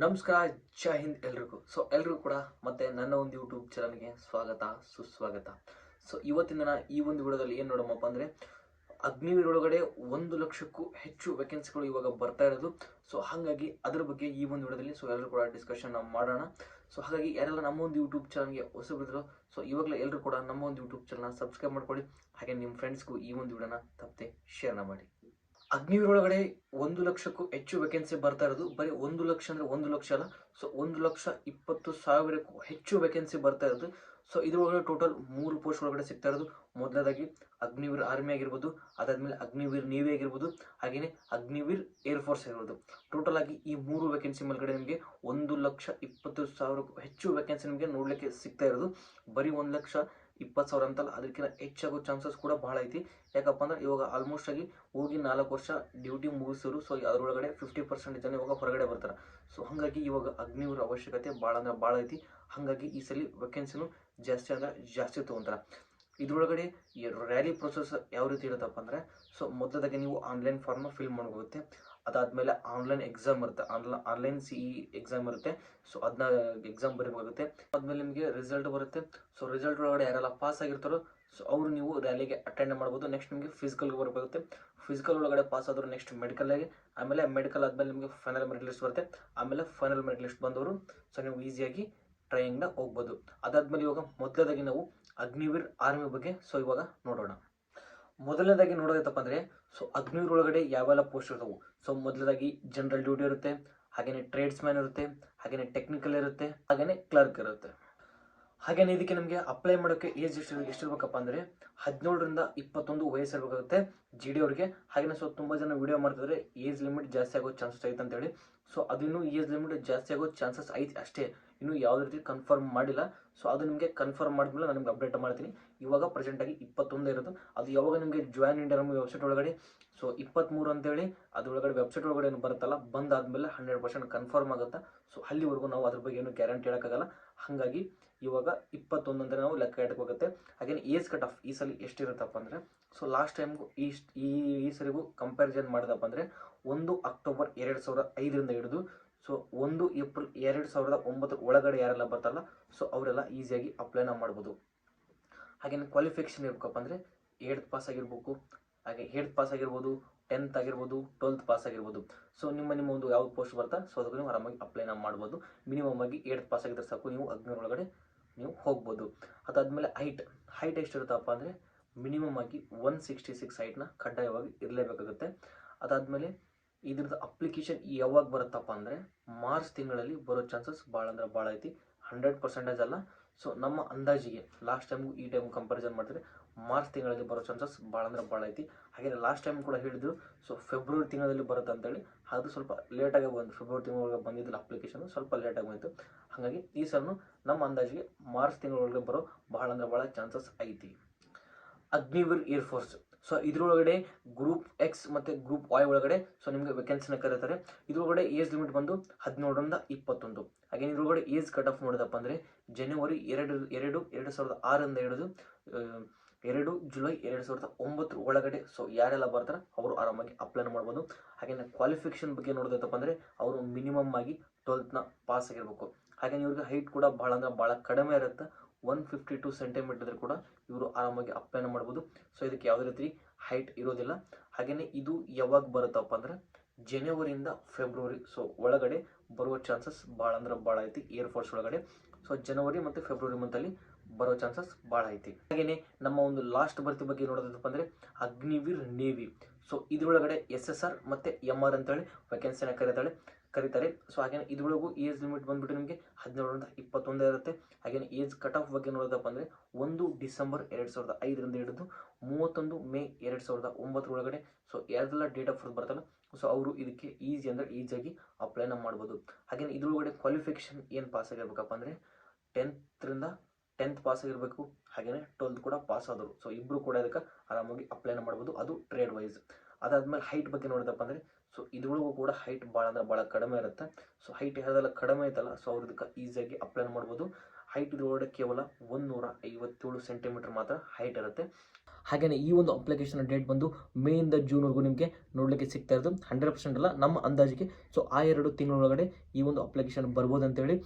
ನಮಸ್ಕಾರ, ಜೈ ಹಿಂದ್ ಎಲ್ರಿಗೂ. ಎಲ್ರಿಗೂ ಕೂಡ ಮತ್ತೆ ನನ್ನ ಒಂದು ಯೂಟ್ಯೂಬ್ ಚಾನಲ್ಗೆ ಸ್ವಾಗತ ಸುಸ್ವಾಗತ. ಇವತ್ತಿನ ಈ ಒಂದು ವಿಡಿಯೋದಲ್ಲಿ ಏನು ನೋಡೋಣಪ್ಪ ಅಂದರೆ, ಅಗ್ನಿವೀರ್ ಒಳಗಡೆ 1,00,000ಕ್ಕೂ ಹೆಚ್ಚು ವೇಕೆನ್ಸಿಗಳು ಇವಾಗ ಬರ್ತಾ ಇರೋದು. ಹಾಗಾಗಿ ಅದ್ರ ಬಗ್ಗೆ ಈ ಒಂದು ವಿಡಿಯೋದಲ್ಲಿ ಎಲ್ಲರೂ ಕೂಡ ಡಿಸ್ಕಷನ್ ಮಾಡೋಣ. ಹಾಗಾಗಿ ಯಾರೆಲ್ಲ ನಮ್ಮ ಒಂದು ಯೂಟ್ಯೂಬ್ ಚಾನಲ್ಗೆ ಹೊಸಬಿದ್ರು, ಇವಾಗಲೇ ಎಲ್ಲರೂ ಕೂಡ ನಮ್ಮ ಒಂದು ಯೂಟ್ಯೂಬ್ ಚಾನಲ್ನ ಸಬ್ಸ್ಕ್ರೈಬ್ ಮಾಡ್ಕೊಳ್ಳಿ. ಹಾಗೆ ನಿಮ್ಮ ಫ್ರೆಂಡ್ಸ್ಗೂ ಈ ಒಂದು ವಿಡಿಯೋನ ತಪ್ಪದೆ ಶೇರ್ನ ಮಾಡಿ. ಅಗ್ನಿವೀರ್ ಒಳಗಡೆ 1,00,000ಕ್ಕೂ ಹೆಚ್ಚು ವೇಕೆನ್ಸಿ ಬರ್ತಾ ಇರೋದು. ಬರೀ 1,00,000 ಅಂದರೆ 1,00,000 ಅಲ್ಲ, 1,20,000ಕ್ಕೂ ಹೆಚ್ಚು ವೇಕೆನ್ಸಿ ಬರ್ತಾ ಇರೋದು. ಇದ್ರೊಳಗಡೆ ಟೋಟಲ್ 3 ಪೋಸ್ಟ್ ಒಳಗಡೆ ಸಿಗ್ತಾ ಇರೋದು. ಮೊದಲನೇದಾಗಿ ಅಗ್ನಿವೀರ್ ಆರ್ಮಿ ಆಗಿರ್ಬೋದು, ಅದಾದ್ಮೇಲೆ ಅಗ್ನಿವೀರ್ ನೇವಿ ಆಗಿರ್ಬೋದು, ಹಾಗೆಯೇ ಅಗ್ನಿವೀರ್ ಏರ್ಫೋರ್ಸ್ ಆಗಿರ್ಬೋದು. ಟೋಟಲ್ ಆಗಿ ಈ 3 ವೇಕೆನ್ಸಿ ಮೇಲ್ಗಡೆ ನಿಮಗೆ 1,20,000ಕ್ಕೂ ಹೆಚ್ಚು ವೇಕೆನ್ಸಿ ನಿಮಗೆ ನೋಡ್ಲಿಕ್ಕೆ ಸಿಗ್ತಾ ಇರೋದು. ಬರೀ 1,20,000 ಅಂತಲ್ಲ, ಅದಕ್ಕಿಂತ ಹೆಚ್ಚಾಗೋ ಚಾನ್ಸಸ್ ಕೂಡ ಬಹಳ ಐತಿ. ಯಾಕಪ್ಪ ಅಂದ್ರೆ ಇವಾಗ ಆಲ್ಮೋಸ್ಟ್ ಆಗಿ ಹೋಗಿ 4 ವರ್ಷ ಡ್ಯೂಟಿ ಮುಗಿಸಿದ್ರು. ಅದರೊಳಗಡೆ 50% ಜನ ಇವಾಗ ಹೊರಗಡೆ ಬರ್ತಾರೆ. ಹಾಗಾಗಿ ಇವಾಗ ಅಗ್ನಿವೀರ್ ಅವಶ್ಯಕತೆ ಭಾಳ ಅಂದ್ರೆ ಭಾಳ ಐತಿ. ಹಾಗಾಗಿ ಈ ಸಲ ವೇಕೆನ್ಸಿನೂ ಜಾಸ್ತಿ ಅಂದ್ರೆ ಜಾಸ್ತಿ ತೊಗೊಂತಾರೆ. ಇದ್ರೊಳಗಡೆ ರ್ಯಾಲಿ ಪ್ರೊಸೆಸ್ ಯಾವ ರೀತಿ ಇರುತ್ತಪ್ಪ ಅಂದರೆ, ಮೊದಲದಾಗಿ ನೀವು ಆನ್ಲೈನ್ ಫಾರ್ಮ್ನ ಫಿಲ್ ಮಾಡ್ಕೋಗುತ್ತೆ. ಅದಾದಮೇಲೆ ಆನ್ಲೈನ್ ಎಕ್ಸಾಮ್ ಇರುತ್ತೆ, ಆನ್ಲೈನ್ CE ಎಕ್ಸಾಮ್ ಇರುತ್ತೆ. ಅದನ್ನ ಎಕ್ಸಾಮ್ ಬರೀಬೇಕಾಗುತ್ತೆ. ಆದಮೇಲೆ ನಿಮಗೆ ರಿಸಲ್ಟ್ ಬರುತ್ತೆ. ರಿಸಲ್ಟ್ ಒಳಗಡೆ ಯಾರೆಲ್ಲ ಪಾಸ್ ಆಗಿರ್ತಾರೋ ಅವರು ನೀವು ರ್ಯಾಲಿಗೆ ಅಟೆಂಡ್ ಮಾಡ್ಬೋದು. ನೆಕ್ಸ್ಟ್ ನಿಮಗೆ ಫಿಸಿಕಲ್ಗೆ ಬರಬೇಕಾಗುತ್ತೆ. ಫಿಸಿಕಲ್ ಒಳಗಡೆ ಪಾಸ್ ಆದರೂ ನೆಕ್ಸ್ಟ್ ಮೆಡಿಕಲ್ಗೆ, ಆಮೇಲೆ ಮೆಡಿಕಲ್ ಆದಮೇಲೆ ನಿಮಗೆ ಫೈನಲ್ ಮೆರಿಟ್ ಲಿಸ್ಟ್ ಬರುತ್ತೆ. ಆಮೇಲೆ ಫೈನಲ್ ಮೆರಿಟ್ ಲಿಸ್ಟ್ ಬಂದವರು ನೀವು ಈಸಿಯಾಗಿ ಟ್ರೈನಿಂಗ್ನ ಹೋಗ್ಬೋದು. ಅದಾದಮೇಲೆ ಇವಾಗ ಮೊದಲದಾಗಿ ನಾವು ಅಗ್ನಿವೀರ್ ಆರ್ಮಿ ಬಗ್ಗೆ ಇವಾಗ ನೋಡೋಣ. ಮೊದಲನೇದಾಗಿ ನೋಡೋದೈತಪ್ಪ ಅಂದರೆ, ಅಗ್ನಿವೀರ್ ಒಳಗಡೆ ಯಾವೆಲ್ಲ ಪೋಸ್ಟ್ ಇರ್ತವೆ. ಮೊದಲದಾಗಿ ಜನರಲ್ ಡ್ಯೂಟಿ ಇರುತ್ತೆ, ಹಾಗೆಯೇ ಟ್ರೇಡ್ಸ್ ಮ್ಯಾನ್ ಇರುತ್ತೆ, ಹಾಗೆಯೇ ಟೆಕ್ನಿಕಲ್ ಇರುತ್ತೆ, ಹಾಗೆಯೇ ಕ್ಲರ್ಕ್ ಇರುತ್ತೆ. ಹಾಗೇನೆ ಇದಕ್ಕೆ ನಮಗೆ ಅಪ್ಲೈ ಮಾಡೋಕ್ಕೆ ಏಜ್ ಎಷ್ಟಿರ್ಬೇಕಪ್ಪ ಅಂದರೆ 17ರಿಂದ 21 ವಯಸ್ಸಿರಬೇಕಾಗುತ್ತೆ GD ಅವ್ರಿಗೆ. ಹಾಗೆಯೇ ತುಂಬ ಜನ ವಿಡಿಯೋ ಮಾಡ್ತಿದ್ರೆ ಏಜ್ ಲಿಮಿಟ್ ಜಾಸ್ತಿ ಆಗೋ ಚಾನ್ಸಸ್ ಐತೆ ಅಂತೇಳಿ. ಅದಿನ್ನೂ ಏಜ್ ಲಿಮಿಟ್ ಜಾಸ್ತಿ ಆಗೋ ಚಾನ್ಸಸ್ ಐತಿ ಅಷ್ಟೇ, ಇನ್ನೂ ಯಾವುದೇ ರೀತಿ ಕನ್ಫರ್ಮ್ ಮಾಡಿಲ್ಲ. ಅದು ನಿಮಗೆ ಕನ್ಫರ್ಮ್ ಮಾಡಿದ್ಮೇಲೆ ನಾನು ನಿಮ್ಗೆ ಅಪ್ಡೇಟ್ ಮಾಡ್ತೀನಿ. ಇವಾಗ ಪ್ರೆಸೆಂಟಾಗಿ 21 ಇರೋದು. ಅದು ಯಾವಾಗ ನಿಮಗೆ ಜಾಯಿನ್ ಇಂಡಿಯಾ ನಮ್ಮ ವೆಬ್ಸೈಟ್ ಒಳಗಡೆ 23 ಅಂತೇಳಿ ಅದರೊಳಗಡೆ ವೆಬ್ಸೈಟ್ ಒಳಗಡೆ ಏನು ಬರುತ್ತಲ್ಲ, ಬಂದಾದಮೇಲೆ 100% ಕನ್ಫರ್ಮ್ ಆಗುತ್ತೆ. ಅಲ್ಲಿವರೆಗೂ ನಾವು ಅದ್ರ ಬಗ್ಗೆ ಏನು ಗ್ಯಾರಂಟಿ ಹೇಳೋಕ್ಕಾಗಲ್ಲ. ಹಾಗಾಗಿ ಇವಾಗ 21 ಅಂತ ನಾವು ಲೆಕ್ಕ ಇಟ್ಕೋಗುತ್ತೆ. ಹಾಗೇನೆ ಏಜ್ ಕಟ್ ಆಫ್ ಈ ಸಲ ಎಷ್ಟಿರುತ್ತಪ್ಪ ಅಂದರೆ, ಲಾಸ್ಟ್ ಟೈಮ್ಗೂ ಈ ಸರಿಗೂ ಕಂಪ್ಯಾರಿಸನ್ ಮಾಡಿದಪ್ಪ ಅಂದರೆ 1 ಅಕ್ಟೋಬರ್ 2005ರಿಂದ ಹಿಡಿದು 1 ಏಪ್ರಿಲ್ 2009 ಒಳಗಡೆ ಯಾರೆಲ್ಲ ಬರ್ತಾರಲ್ಲ ಅವರೆಲ್ಲ ಈಸಿಯಾಗಿ ಅಪ್ಲೈನ ಮಾಡ್ಬೋದು. ಹಾಗೇನೆ ಕ್ವಾಲಿಫಿಕೇಷನ್ ಇರ್ಬೇಕಪ್ಪ ಅಂದರೆ 8th ಪಾಸ್ ಆಗಿರ್ಬೇಕು, ಹಾಗೆ 8th ಪಾಸ್ ಆಗಿರ್ಬೋದು, 10th ಆಗಿರ್ಬೋದು, 12th ಪಾಸ್ ಆಗಿರ್ಬೋದು. ನಿಮ್ಮ ಒಂದು ಯಾವ ಪೋಸ್ಟ್ ಬರ್ತಾ ಅದಕ್ಕೆ ನೀವು ಆರಾಮಾಗಿ ಅಪ್ಲೈನ ಮಾಡ್ಬೋದು. ಮಿನಿಮಮ್ ಆಗಿ 8th ಪಾಸ್ ಆಗಿದ್ರೆ ಸಾಕು, ನೀವು ಅಗ್ನಿ ಒಳಗಡೆ ನೀವು ಹೋಗ್ಬೋದು. ಅದಾದಮೇಲೆ ಹೈಟ್ ಎಷ್ಟಿರುತ್ತಪ್ಪ ಅಂದರೆ ಮಿನಿಮಮ್ ಆಗಿ 166 ಹೈಟ್ನ ಕಡ್ಡಾಯವಾಗಿ ಇರಲೇಬೇಕಾಗುತ್ತೆ. ಅದಾದಮೇಲೆ ಇದ್ರದ್ದು ಅಪ್ಲಿಕೇಶನ್ ಯಾವಾಗ ಬರುತ್ತಪ್ಪ ಅಂದರೆ ಮಾರ್ಚ್ ತಿಂಗಳಲ್ಲಿ ಬರೋ ಚಾನ್ಸಸ್ ಭಾಳ ಅಂದ್ರೆ ಭಾಳ ಐತಿ. 100% ಅಲ್ಲ, ನಮ್ಮ ಅಂದಾಜಿಗೆ ಲಾಸ್ಟ್ ಟೈಮ್ಗೂ ಈ ಟೈಮ್ ಕಂಪ್ಯಾರಿಸನ್ ಮಾಡಿದ್ರೆ ಮಾರ್ಚ್ ತಿಂಗಳಲ್ಲಿ ಬರೋ ಚಾನ್ಸಸ್ ಭಾಳ ಅಂದ್ರೆ ಭಾಳ ಐತಿ. ಹಾಗೆ ಲಾಸ್ಟ್ ಟೈಮ್ ಕೂಡ ಹೇಳಿದ್ರು ಫೆಬ್ರವರಿ ತಿಂಗಳಲ್ಲಿ ಬರುತ್ತೆ ಅಂತೇಳಿ. ಅದು ಸ್ವಲ್ಪ ಲೇಟಾಗಿ ಬಂತು, ಫೆಬ್ರವರಿ ತಿಂಗಳೊಳಗೆ ಬಂದಿದ್ದಿಲ್ಲ ಅಪ್ಲಿಕೇಶನ್, ಸ್ವಲ್ಪ ಲೇಟಾಗಿ ಬಂತು. ಹಾಗಾಗಿ ಈ ಸಲ ನಮ್ಮ ಅಂದಾಜಿಗೆ ಮಾರ್ಚ್ ತಿಂಗಳೊಳಗೆ ಬರೋ ಭಾಳ ಅಂದ್ರೆ ಭಾಳ ಚಾನ್ಸಸ್ ಐತಿ. ಅಗ್ನಿವೀರ್ ಏರ್ಫೋರ್ಸ್, ಇದ್ರೊಳಗಡೆ ಗ್ರೂಪ್ X ಮತ್ತು ಗ್ರೂಪ್ Y ಒಳಗಡೆ ನಿಮಗೆ ವೇಕೆನ್ಸಿನ ಕರೀತಾರೆ. ಇದ್ರೊಳಗಡೆ ಏಜ್ ಲಿಮಿಟ್ ಬಂದು 17ರಿಂದ 21. ಹಾಗೆ ಇದ್ರೊಳಗಡೆ ಏಜ್ ಕಟ್ ಆಫ್ ನೋಡಿದಪ್ಪ ಅಂದರೆ ಜನವರಿ 2, 2006ರಿಂದ ಹಿಡಿದು 2 ಜುಲೈ 2009 ಒಳಗಡೆ ಯಾರೆಲ್ಲ ಬರ್ತಾರೆ ಅವರು ಆರಾಮಾಗಿ ಅಪ್ಲೈ ಮಾಡ್ಬೋದು. ಹಾಗೆಯೇ ಕ್ವಾಲಿಫಿಕೇಷನ್ ಬಗ್ಗೆ ನೋಡೋದಪ್ಪ ಅಂದರೆ ಅವರು ಮಿನಿಮಮ್ ಆಗಿ 12th ಪಾಸ್ ಆಗಿರಬೇಕು. ಹಾಗೆ ಇವ್ರಿಗೆ ಹೈಟ್ ಕೂಡ ಭಾಳ ಅಂದ್ರೆ ಭಾಳ ಕಡಿಮೆ ಇರುತ್ತೆ, 152 ಸೆಂಟಿಮೀಟರ್ ಕೂಡ ಇವರು ಆರಾಮಾಗಿ ಅಪ್ಲೈನ ಮಾಡ್ಬೋದು. ಇದಕ್ಕೆ ಯಾವುದೇ ರೀತಿ ಹೈಟ್ ಇರೋದಿಲ್ಲ. ಹಾಗೆಯೇ ಇದು ಯಾವಾಗ ಬರುತ್ತಪ್ಪ ಅಂದರೆ ಜನವರಿಯಿಂದ ಫೆಬ್ರವರಿ ಒಳಗಡೆ ಬರುವ ಚಾನ್ಸಸ್ ಭಾಳ ಅಂದ್ರೆ ಭಾಳ ಐತಿ ಏರ್ಫೋರ್ಸ್ ಒಳಗಡೆ. ಜನವರಿ ಮತ್ತು ಫೆಬ್ರವರಿ ಮಂತಲ್ಲಿ ಬರೋ ಚಾನ್ಸಸ್ ಭಾಳ ಐತಿ. ಹಾಗೆಯೇ ನಮ್ಮ ಒಂದು ಲಾಸ್ಟ್ ಭರ್ತಿ ಬಗ್ಗೆ ನೋಡೋದಪ್ಪ ಅಂದರೆ ಅಗ್ನಿವೀರ್ ನೇವಿ. ಇದ್ರೊಳಗಡೆ SSR ಮತ್ತು MR ಅಂತೇಳಿ ವೇಕೆನ್ಸಿನ ಕರೀತಾರೆ. ಹಾಗೆಯೇ ಇದ್ರೊಳಗೂ ಏಜ್ ಲಿಮಿಟ್ ಬಂದ್ಬಿಟ್ಟು ನಿಮಗೆ 17ರಿಂದ 21 ಇರುತ್ತೆ. ಹಾಗೆಯೇ ಏಜ್ ಕಟ್ ಆಫ್ ಬಗ್ಗೆ ನೋಡೋದಪ್ಪ ಅಂದರೆ 1 ಡಿಸೆಂಬರ್ 2005ರಿಂದ ಹಿಡಿದು 31 ಮೇ 2009 ಒಳಗಡೆ ಯಾರ್ದೆಲ್ಲ ಡೇಟ್ ಆಫ್ ಬರ್ತ್ ಬರ್ತಲ್ಲ ಅವರು ಇದಕ್ಕೆ ಈಸಿಯಾಗಿ ಅಪ್ಲೈನ ಮಾಡ್ಬೋದು. ಹಾಗೆಯೇ ಇದ್ರೊಳಗಡೆ ಕ್ವಾಲಿಫಿಕೇಷನ್ ಏನು ಪಾಸ್ ಆಗಿರ್ಬೇಕಪ್ಪ ಅಂದರೆ 10th ಪಾಸ್ ಆಗಿರಬೇಕು, ಹಾಗೆಯೇ 12th ಕೂಡ ಪಾಸ್ ಆದರು. ಇಬ್ಬರು ಕೂಡ ಇದಕ್ಕೆ ಆರಾಮಾಗಿ ಅಪ್ಲೈನ ಮಾಡ್ಬೋದು, ಅದು ಟ್ರೇಡ್ ವೈಸ್. ಅದಾದಮೇಲೆ ಹೈಟ್ ಬಗ್ಗೆ ನೋಡಿದಪ್ಪ ಅಂದರೆ ಇದ್ರೊಳಗೂ ಕೂಡ ಹೈಟ್ ಭಾಳ ಅಂದ್ರೆ ಭಾಳ ಕಡಿಮೆ ಇರುತ್ತೆ. ಹೈಟ್ ಯಾವ್ದೆಲ್ಲ ಕಡಿಮೆ ಐತಲ್ಲ ಅವ್ರು ಇದಕ್ಕೆ ಈಸಿಯಾಗಿ ಅಪ್ಲೈ ಮಾಡ್ಬೋದು. ಹೈಟ್ ಇದ್ರೊಳಗಡೆ ಕೇವಲ 157 ಸೆಂಟಿಮೀಟರ್ ಮಾತ್ರ ಹೈಟ್ ಇರುತ್ತೆ. ಹಾಗೆಯೇ ಈ ಒಂದು ಅಪ್ಲಿಕೇಶನ್ ಡೇಟ್ ಬಂದು ಮೇಯಿಂದ ಜೂನ್ವರೆಗೂ ನಿಮಗೆ ನೋಡಲಿಕ್ಕೆ ಸಿಗ್ತಾ ಇರೋದು. 100% ಅಲ್ಲ, ನಮ್ಮ ಅಂದಾಜಿಗೆ. ಸೊ ಆ 2 ತಿಂಗಳೊಳಗಡೆ ಈ ಒಂದು ಅಪ್ಲಿಕೇಶನ್ ಬರ್ಬೋದು ಅಂತೇಳಿ.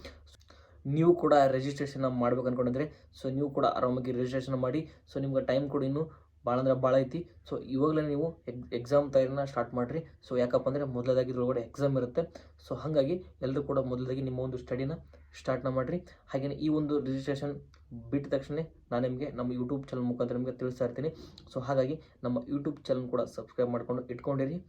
ನೀವು ಕೂಡ ರಿಜಿಸ್ಟ್ರೇಷನ್ ಮಾಡ್ಬೇಕು ಅಂದ್ಕೊಂಡಿದ್ರೆ ಸೊ ನೀವು ಕೂಡ ಆರಾಮಾಗಿ ರಿಜಿಸ್ಟ್ರೇಷನ್ ಮಾಡಿ. ಸೊ ನಿಮ್ಗೆ ಟೈಮ್ ಕೂಡ ಇನ್ನೂ ಭಾಳ ಅಂದ್ರೆ ಭಾಳ ಐತಿ. ಸೊ ಇವಾಗಲೇ ನೀವು ಎಕ್ಸಾಮ್ ತಯಾರಿನ ಸ್ಟಾರ್ಟ್ ಮಾಡಿರಿ. ಸೊ ಯಾಕಪ್ಪ ಅಂದರೆ ಮೊದಲದಾಗಿ ಇದ್ರೊಳಗಡೆ ಎಕ್ಸಾಮ್ ಇರುತ್ತೆ. ಸೊ ಹಾಗಾಗಿ ಎಲ್ಲರೂ ಕೂಡ ಮೊದಲದಾಗಿ ನಿಮ್ಮ ಒಂದು ಸ್ಟಡಿನ ಸ್ಟಾರ್ಟ್ನ ಮಾಡಿರಿ. ಹಾಗೆಯೇ ಈ ಒಂದು ರಿಜಿಸ್ಟ್ರೇಷನ್ ಬಿಟ್ಟ ತಕ್ಷಣ ನಾನು ನಿಮಗೆ ನಮ್ಮ ಯೂಟ್ಯೂಬ್ ಚಾನಲ್ ಮುಖಾಂತರ ನಿಮಗೆ ತಿಳಿಸ್ತಾ ಇರ್ತೀನಿ. ಸೊ ಹಾಗಾಗಿ ನಮ್ಮ ಯೂಟ್ಯೂಬ್ ಚಾನಲ್ ಕೂಡ ಸಬ್ಸ್ಕ್ರೈಬ್ ಮಾಡ್ಕೊಂಡು ಇಟ್ಕೊಂಡಿರಿ.